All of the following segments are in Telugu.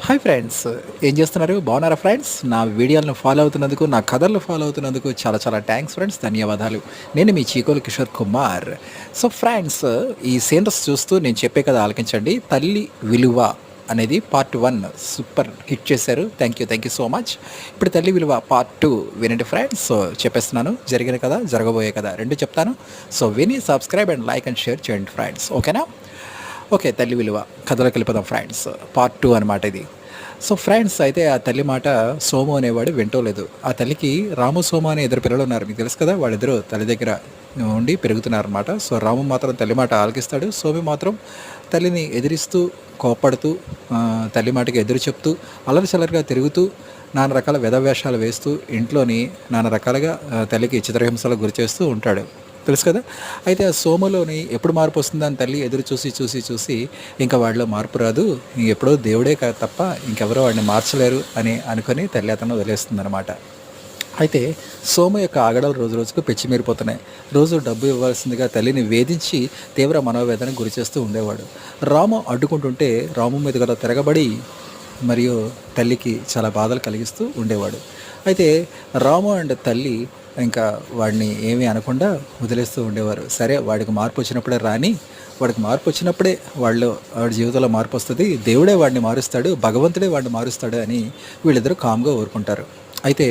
హాయ్ ఫ్రెండ్స్, ఏం చేస్తున్నారు? బాగున్నారా ఫ్రెండ్స్? నా వీడియోలను ఫాలో అవుతున్నందుకు, నా కథలను ఫాలో అవుతున్నందుకు చాలా చాలా థ్యాంక్స్ ఫ్రెండ్స్, ధన్యవాదాలు. నేను మీ చీకోలు కిషోర్ కుమార్. సో ఫ్రెండ్స్, ఈ సీన్స్ చూస్తూ నేను చెప్పే కథ ఆలకించండి. తల్లి విలువ అనేది పార్ట్ 1 సూపర్ హిట్ చేశారు. Thank you so much. ఇప్పుడు తల్లి విలువ పార్ట్ 2 వినండి ఫ్రెండ్స్. సో చెప్పేస్తున్నాను, జరిగిన కథ, జరగబోయే కథ రెండు చెప్తాను. సో విని subscribe and like and share చేయండి ఫ్రెండ్స్, ఓకేనా? ఓకే, తల్లి విలువ కథలోకి వెళ్ళిపోదాం ఫ్రెండ్స్. పార్ట్ 2 అనమాట ఇది. సో ఫ్రెండ్స్, అయితే ఆ తల్లి మాట సోము అనేవాడు వింటోలేదు. ఆ తల్లికి రాము, సోము అనే ఇద్దరు పిల్లలు ఉన్నారు, మీకు తెలుసు కదా. వాళ్ళిద్దరూ తల్లి దగ్గర ఉండి పెరుగుతున్నారనమాట. సో రాము మాత్రం తల్లి మాట ఆలకిస్తాడు. సోము మాత్రం తల్లిని ఎదిరిస్తూ, కోప్పడుతూ, తల్లి మాటకి ఎదురు చెప్తూ, అల్లరి చల్లరిగా తిరుగుతూ, నానా రకాల వేషాలు వేస్తూ, ఇంట్లోని నానా రకాలుగా తల్లికి చిత్రహింసలకు గురి చేస్తూ ఉంటాడు, తెలుసు కదా. అయితే ఆ సోములోని ఎప్పుడు మార్పు వస్తుందని తల్లి ఎదురు చూసి చూసి చూసి ఇంకా వాడిలో మార్పు రాదు, ఎప్పుడో దేవుడే తప్ప ఇంకెవరో వాడిని మార్చలేరు అని అనుకొని తల్లి అతను వదిలేస్తుందన్నమాట. అయితే సోము యొక్క ఆగడాలు రోజు రోజుకు పెచ్చిమీరిపోతున్నాయి. రోజు డబ్బు ఇవ్వాల్సిందిగా తల్లిని వేధించి తీవ్ర మనోవేదనకు గురి చేస్తూ ఉండేవాడు. రాము అడ్డుకుంటుంటే రాము మీద గల తిరగబడి మరియు తల్లికి చాలా బాధలు కలిగిస్తూ ఉండేవాడు. అయితే రాము అండ్ తల్లి ఇంకా వాడిని ఏమీ అనకుండా వదిలేస్తూ ఉండేవారు. సరే, వాడికి మార్పు వచ్చినప్పుడే రాని, వాడికి మార్పు వచ్చినప్పుడే వాడి జీవితంలో మార్పు వస్తుంది, దేవుడే వాడిని మారుస్తాడు, భగవంతుడే వాడిని మారుస్తాడు అని వీళ్ళిద్దరూ కామ్గా ఊరుకుంటారు. అయితే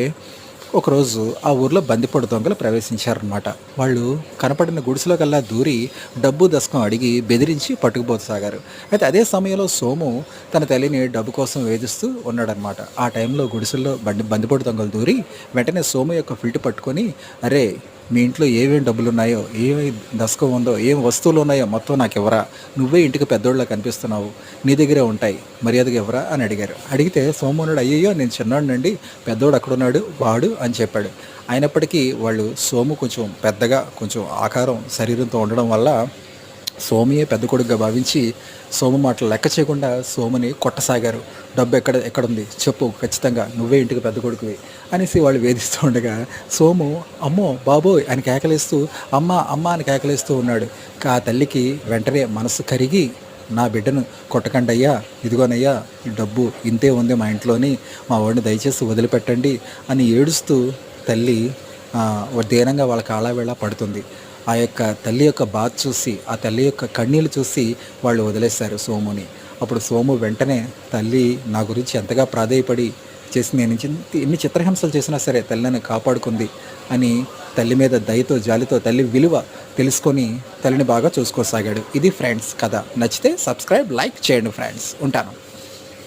ఒకరోజు ఆ ఊర్లో బందిపోటు దొంగలు ప్రవేశించారనమాట. వాళ్ళు కనపడిన గుడిసెలో కల్లా దూరి డబ్బు దశకం అడిగి బెదిరించి పట్టుకుపోసాగారు. అయితే అదే సమయంలో సోము తన తల్లిని డబ్బు కోసం వేధిస్తూ ఉన్నాడనమాట. ఆ టైంలో గుడిసెల్లో బందిపోటు దొంగలు దూరి వెంటనే సోము యొక్క ఫిల్ట్ పట్టుకొని, అరే మీ ఇంట్లో ఏమేమి డబ్బులు ఉన్నాయో, ఏమి దశకం ఉందో, ఏం వస్తువులు ఉన్నాయో మొత్తం నాకు ఎవరా, నువ్వే ఇంటికి పెద్దోళ్ళ కనిపిస్తున్నావు, నీ దగ్గరే ఉంటాయి, మర్యాదగా ఎవరా అని అడిగారు. అడిగితే సోమోనుడు, అయ్యయ్యో నేను చిన్నోడినండి, పెద్దోడు అక్కడున్నాడు వాడు అని చెప్పాడు. అయినప్పటికీ వాళ్ళు సోము కొంచెం పెద్దగా, కొంచెం ఆకారం శరీరంతో ఉండడం వల్ల సోముయే పెద్ద కొడుకుగా భావించి సోము మాటలు లెక్క చేయకుండా సోముని కొట్టసాగారు. డబ్బు ఎక్కడుంది చెప్పు, ఖచ్చితంగా నువ్వే ఇంటికి పెద్ద కొడుకువి అనేసి వాళ్ళు వేధిస్తూ ఉండగా సోము అమ్మో బాబోయ్ అని కేకలేస్తూ, అమ్మ అమ్మ అని కేకలేస్తూ ఉన్నాడు. ఆ తల్లికి వెంటనే మనసు కరిగి, నా బిడ్డను కొట్టకండి అయ్యా, ఇదిగోనయ్యా ఈ డబ్బు ఇంతే ఉంది మా ఇంట్లోని, మా వాడిని దయచేసి వదిలిపెట్టండి అని ఏడుస్తూ తల్లి దీనంగా వాళ్ళ కాళ్ళవేళ పడుతుంది. ఆ యొక్క తల్లి యొక్క బాధ చూసి, ఆ తల్లి యొక్క కన్నీళ్ళు చూసి వాళ్ళు వదిలేశారు సోముని. అప్పుడు సోము వెంటనే, తల్లి నా గురించి ఎంతగా ప్రాధేయపడి చేసి నేను ఎన్ని చిత్రహింసలు చేసినా సరే తల్లి నన్ను కాపాడుకుంది అని తల్లి మీద దయతో, జాలితో తల్లి విలువ తెలుసుకొని తల్లిని బాగా చూసుకోసాగాడు. ఇది ఫ్రెండ్స్ కథ. నచ్చితే సబ్స్క్రైబ్, లైక్ చేయండి ఫ్రెండ్స్. ఉంటాను.